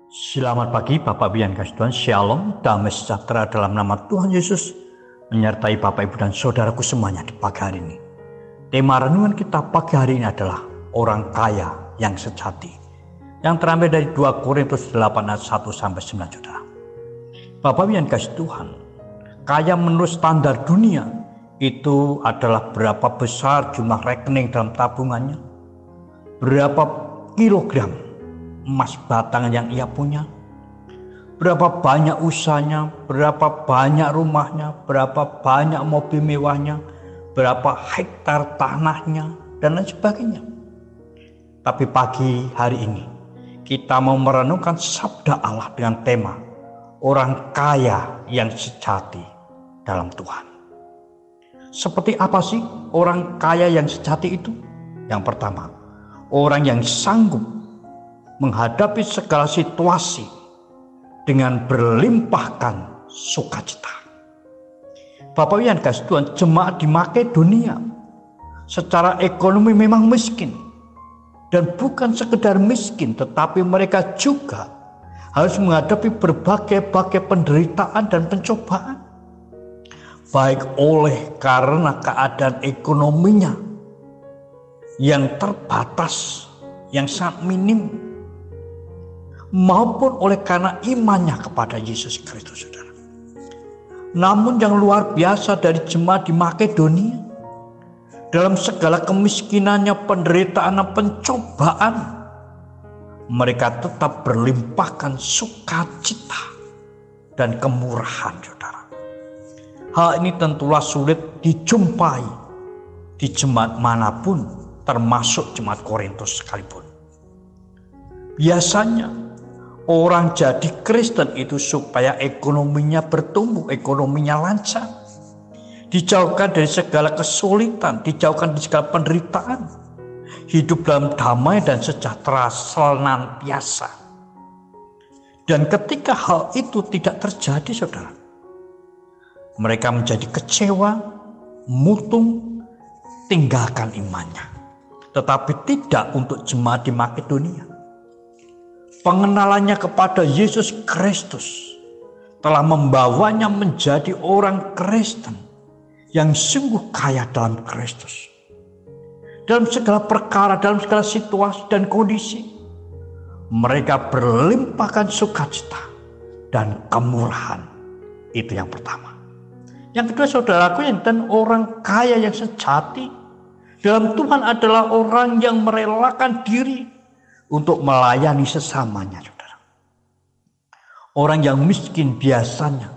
Selamat pagi Bapak Ibu yang kasih Tuhan, Shalom, damai sejahtera dalam nama Tuhan Yesus menyertai Bapak Ibu dan saudaraku semuanya di pagi hari ini. Tema renungan kita pagi hari ini adalah orang kaya yang sejati, yang terambil dari 2 Korintus 8 ayat 1 sampai 9 saudara. Bapak Ibu yang kasih Tuhan, kaya menurut standar dunia itu adalah berapa besar jumlah rekening dalam tabungannya, berapa kilogram emas batangan yang ia punya, berapa banyak usahanya, berapa banyak rumahnya, berapa banyak mobil mewahnya, berapa hektar tanahnya, dan lain sebagainya. Tapi pagi hari ini kita mau merenungkan sabda Allah dengan tema orang kaya yang sejati dalam Tuhan. Seperti apa sih orang kaya yang sejati itu? Yang pertama, orang yang sanggup menghadapi segala situasi dengan berlimpahkan sukacita. Bapak yang kasih Tuhan, jemaat di Makedonia secara ekonomi memang miskin, dan bukan sekedar miskin, tetapi mereka juga harus menghadapi berbagai penderitaan dan pencobaan, baik oleh karena keadaan ekonominya yang terbatas, yang sangat minim, maupun oleh karena imannya kepada Yesus Kristus, saudara. Namun yang luar biasa dari jemaat di Makedonia, dalam segala kemiskinannya, penderitaan dan pencobaan, mereka tetap berlimpahkan sukacita dan kemurahan, saudara. Hal ini tentulah sulit dijumpai di jemaat manapun, termasuk jemaat Korintus sekalipun. Biasanya orang jadi Kristen itu supaya ekonominya bertumbuh, ekonominya lancar, dijauhkan dari segala kesulitan, dijauhkan dari segala penderitaan, hidup dalam damai dan sejahtera senantiasa. Dan ketika hal itu tidak terjadi, saudara, mereka menjadi kecewa, mutung, tinggalkan imannya. Tetapi tidak untuk jemaat di Makedonia. Pengenalannya kepada Yesus Kristus telah membawanya menjadi orang Kristen yang sungguh kaya dalam Kristus. Dalam segala perkara, dalam segala situasi dan kondisi, mereka berlimpahkan sukacita dan kemurahan. Itu yang pertama. Yang kedua, saudaraku, dan orang kaya yang sejati dalam Tuhan adalah orang yang merelakan diri untuk melayani sesamanya, saudara. Orang yang miskin biasanya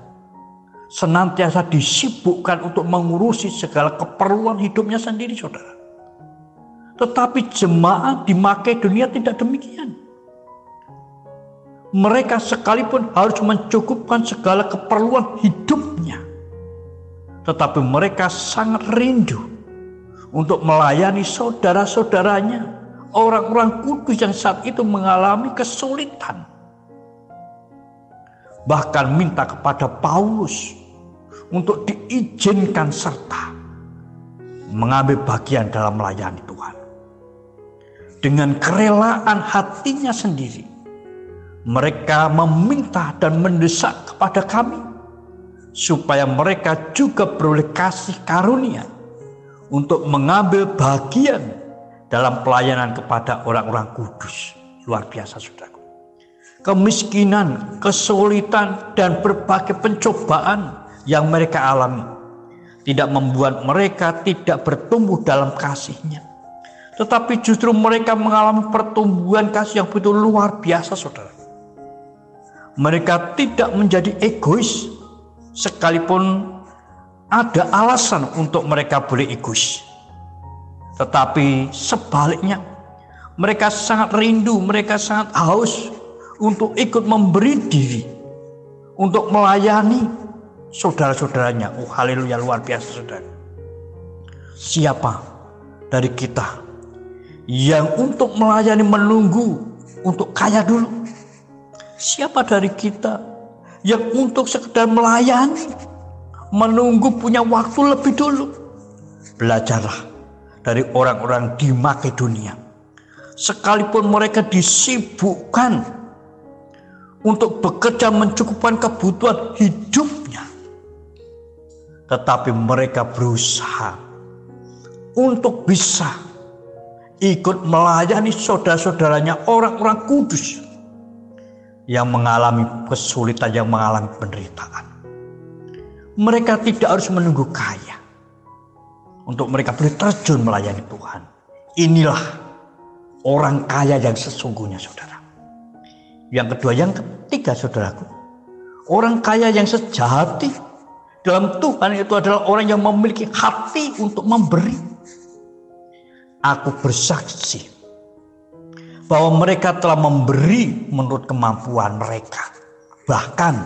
senantiasa disibukkan untuk mengurusi segala keperluan hidupnya sendiri, saudara. Tetapi jemaat di Makedonia tidak demikian. Mereka sekalipun harus mencukupkan segala keperluan hidupnya, tetapi mereka sangat rindu untuk melayani saudara-saudaranya, orang-orang kudus yang saat itu mengalami kesulitan. Bahkan minta kepada Paulus untuk diizinkan serta mengambil bagian dalam melayani Tuhan. Dengan kerelaan hatinya sendiri, mereka meminta dan mendesak kepada kami supaya mereka juga beroleh kasih karunia untuk mengambil bagian dalam pelayanan kepada orang-orang kudus. Luar biasa, saudaraku. Kemiskinan, kesulitan, dan berbagai pencobaan yang mereka alami tidak membuat mereka tidak bertumbuh dalam kasihnya, tetapi justru mereka mengalami pertumbuhan kasih yang begitu luar biasa, saudara. Mereka tidak menjadi egois, sekalipun ada alasan untuk mereka boleh egois. Tetapi sebaliknya, mereka sangat rindu, mereka sangat haus untuk ikut memberi diri, untuk melayani saudara-saudaranya. Haleluya, luar biasa, saudara. Siapa dari kita yang untuk melayani menunggu untuk kaya dulu? Siapa dari kita yang untuk sekedar melayani menunggu punya waktu lebih dulu? Belajarlah dari orang-orang di Makedonia. Sekalipun mereka disibukkan untuk bekerja mencukupkan kebutuhan hidupnya, tetapi mereka berusaha untuk bisa ikut melayani saudara-saudaranya orang-orang kudus yang mengalami kesulitan, yang mengalami penderitaan. Mereka tidak harus menunggu kaya untuk mereka boleh terjun melayani Tuhan. Inilah orang kaya yang sesungguhnya, saudara. Yang kedua, yang ketiga, saudaraku, orang kaya yang sejati dalam Tuhan itu adalah orang yang memiliki hati untuk memberi. Aku bersaksi bahwa mereka telah memberi menurut kemampuan mereka, bahkan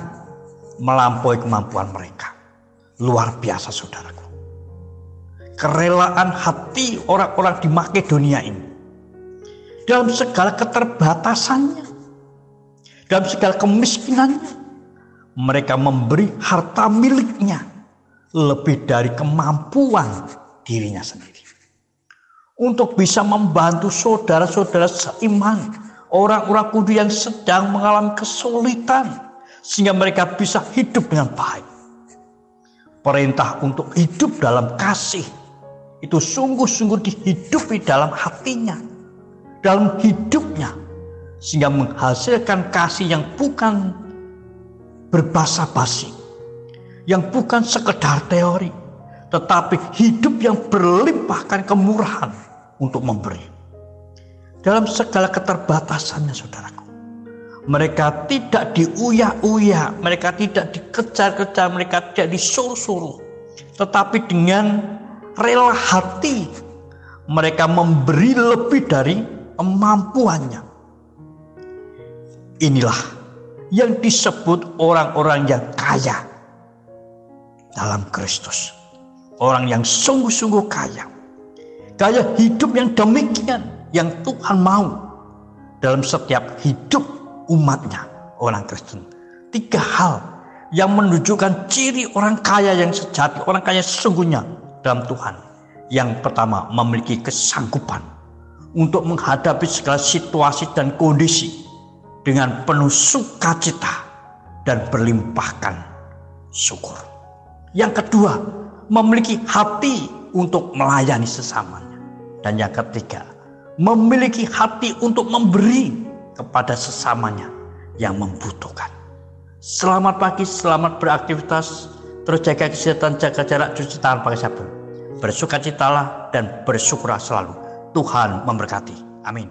melampaui kemampuan mereka. Luar biasa, saudaraku. Kerelaan hati orang-orang di Makedonia ini, dalam segala keterbatasannya, dalam segala kemiskinannya, mereka memberi harta miliknya lebih dari kemampuan dirinya sendiri, untuk bisa membantu saudara-saudara seiman, orang-orang kudus yang sedang mengalami kesulitan, sehingga mereka bisa hidup dengan baik. Perintah untuk hidup dalam kasih itu sungguh-sungguh dihidupi dalam hatinya, dalam hidupnya, sehingga menghasilkan kasih yang bukan berbasa-basi, yang bukan sekedar teori, tetapi hidup yang berlimpahkan kemurahan untuk memberi. Dalam segala keterbatasannya, saudaraku, mereka tidak diuyak-uyak, mereka tidak dikejar-kejar, mereka tidak disuruh-suruh, tetapi dengan rela hati mereka memberi lebih dari kemampuannya. Inilah yang disebut orang-orang yang kaya dalam Kristus. Orang yang sungguh-sungguh kaya. Kaya hidup yang demikian yang Tuhan mau dalam setiap hidup umatnya, orang Kristen. 3 hal yang menunjukkan ciri orang kaya yang sejati, orang kaya sesungguhnya dalam Tuhan. Yang pertama, memiliki kesanggupan untuk menghadapi segala situasi dan kondisi dengan penuh sukacita dan berlimpahkan syukur. Yang kedua, memiliki hati untuk melayani sesamanya. Dan yang ketiga, memiliki hati untuk memberi kepada sesamanya yang membutuhkan. Selamat pagi, selamat beraktivitas, terus jaga kesehatan, jaga jarak, cuci tangan pakai sabun. Bersukacitalah dan bersyukurlah selalu. Tuhan memberkati. Amin.